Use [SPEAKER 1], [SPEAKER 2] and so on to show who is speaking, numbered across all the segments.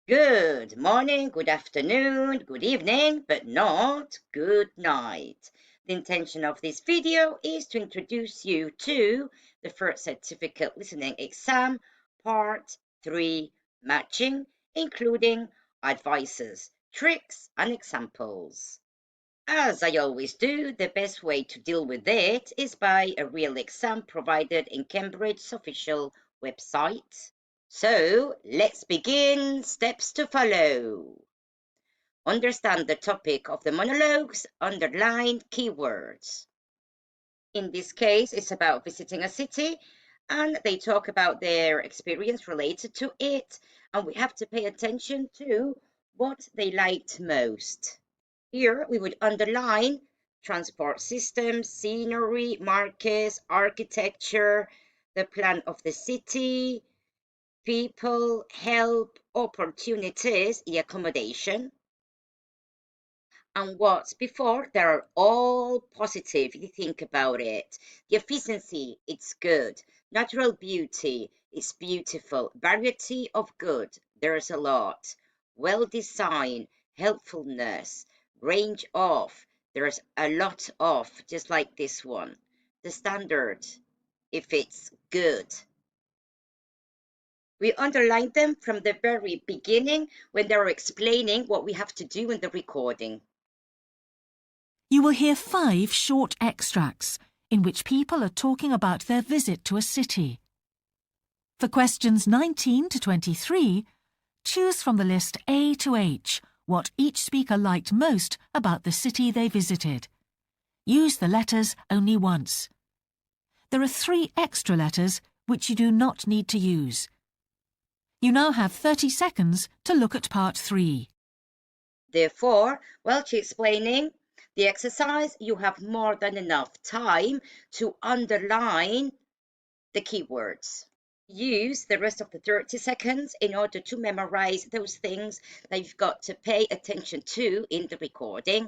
[SPEAKER 1] Good morning, good afternoon, good evening, but not good night. The intention of this video is to introduce you to the first certificate listening exam, part 3, matching, including advices, tricks, and examples. As I always do, the best way to deal with it is by a real exam provided in Cambridge's official website. So let's begin. Steps to follow. Understand the topic of the monologues, underline keywords. In this case, it's about visiting a city, and they talk about their experience related to it, and we have to pay attention to what they liked most. Here we would underline transport systems, scenery, markets, architecture, the plan of the city, people, help, opportunities, accommodation. And what's before, they're all positive if you think about it. The efficiency, it's good. Natural beauty, it's beautiful. Variety of good, there's a lot. Well designed, helpfulness, range of, there's a lot of, just like this one. The standard, if it's good. We underlined them from the very beginning when they were explaining what we have to do in the recording.
[SPEAKER 2] You will hear 5 short extracts in which people are talking about their visit to a city. For questions 19 to 23, choose from the list A to H what each speaker liked most about the city they visited. Use the letters only once. There are 3 extra letters which you do not need to use. You now have 30 seconds to look at part 3.
[SPEAKER 1] Therefore, while she's explaining the exercise, you have more than enough time to underline the keywords. Use the rest of the 30 seconds in order to memorize those things that you've got to pay attention to in the recording.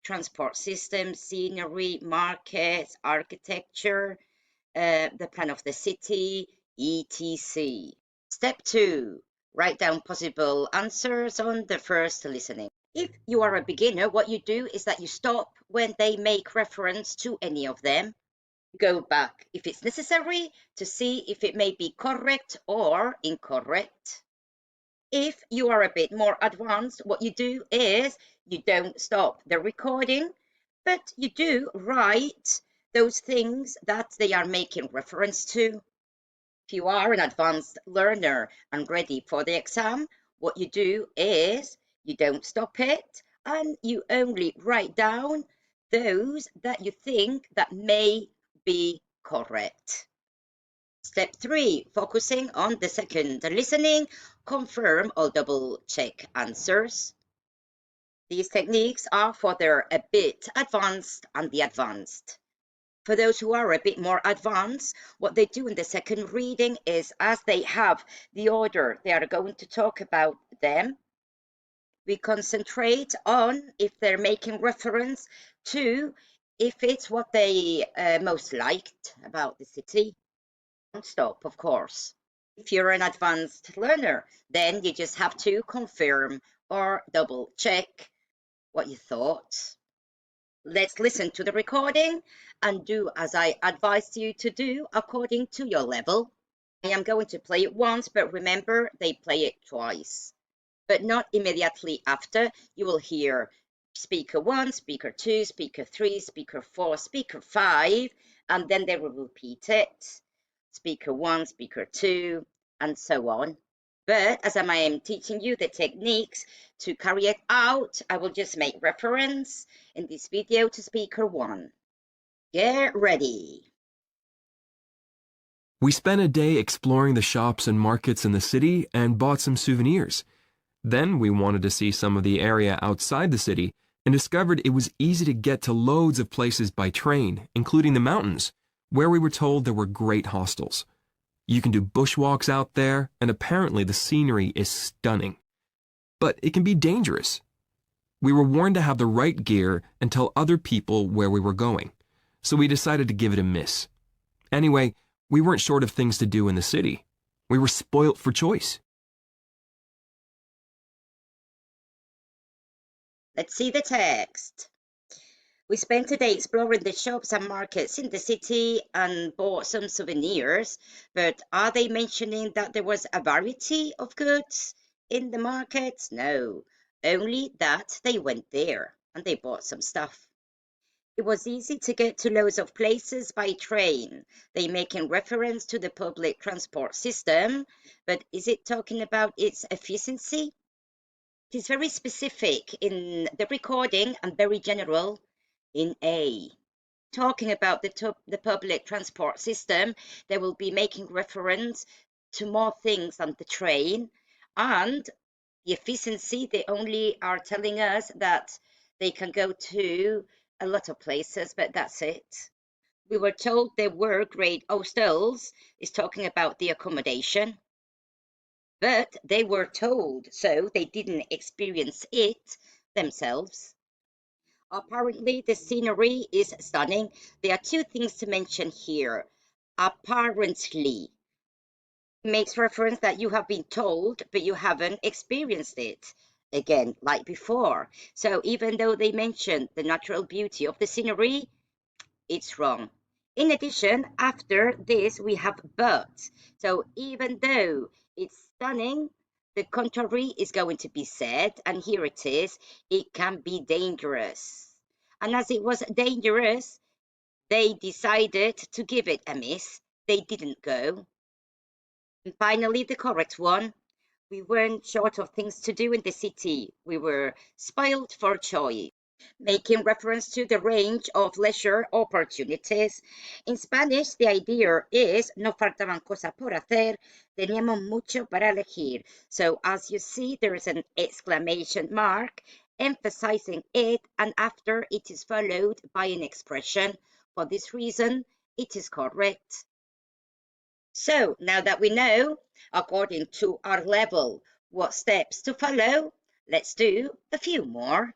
[SPEAKER 1] Transport systems, scenery, markets, architecture, the plan of the city, etc. Step 2. Write down possible answers on the first listening. If you are a beginner, what you do is that you stop when they make reference to any of them. Go back if it's necessary to see if it may be correct or incorrect. If you are a bit more advanced, what you do is you don't stop the recording, but you do write those things that they are making reference to. If you are an advanced learner and ready for the exam, what you do is you don't stop it and you only write down those that you think that may be correct. Step 3, focusing on the second listening, confirm or double check answers. These techniques are for the a bit advanced and the advanced. For those who are a bit more advanced, what they do in the second reading is, as they have the order they are going to talk about them, we concentrate on if they're making reference to if it's what they most liked about the city. Don't stop, of course. If you're an advanced learner, then you just have to confirm or double check what you thought. Let's listen to the recording and do as I advised you to do according to your level. I am going to play it once, but remember, they play it twice. But not immediately after. You will hear speaker 1, speaker 2, speaker 3, speaker 4, speaker 5, and then they will repeat it. Speaker 1, speaker 2, and so on. But as I am teaching you the techniques to carry it out, I will just make reference in this video to speaker 1. Get ready.
[SPEAKER 3] We spent a day exploring the shops and markets in the city and bought some souvenirs. Then we wanted to see some of the area outside the city and discovered it was easy to get to loads of places by train, including the mountains, where we were told there were great hostels. You can do bushwalks out there, and apparently the scenery is stunning. But it can be dangerous. We were warned to have the right gear and tell other people where we were going, so we decided to give it a miss. Anyway, we weren't short of things to do in the city. We were spoilt for choice.
[SPEAKER 1] Let's see the text. We spent today exploring the shops and markets in the city and bought some souvenirs, but are they mentioning that there was a variety of goods in the markets? No, only that they went there and they bought some stuff. It was easy to get to loads of places by train. They making reference to the public transport system, but is it talking about its efficiency? It is very specific in the recording and very general in A. Talking about the public transport system, they will be making reference to more things than the train, and the efficiency, they only are telling us that they can go to a lot of places, but that's it. We were told there were great hostels, is talking about the accommodation, but they were told, so they didn't experience it themselves. Apparently, the scenery is stunning. There are two things to mention here. Apparently makes reference that you have been told, but you haven't experienced it. Again, like before. So even though they mention the natural beauty of the scenery, it's wrong. In addition, after this, we have but. So even though it's stunning, the contrary is going to be said, and here it is, it can be dangerous. And as it was dangerous, they decided to give it a miss. They didn't go. And finally, the correct one. We weren't short of things to do in the city. We were spoiled for choice, making reference to the range of leisure opportunities. In Spanish, the idea is no faltaban cosas por hacer, teníamos mucho para elegir. So as you see, there is an exclamation mark emphasizing it, and after it is followed by an expression. For this reason, it is correct. So now that we know, according to our level, what steps to follow, let's do a few more.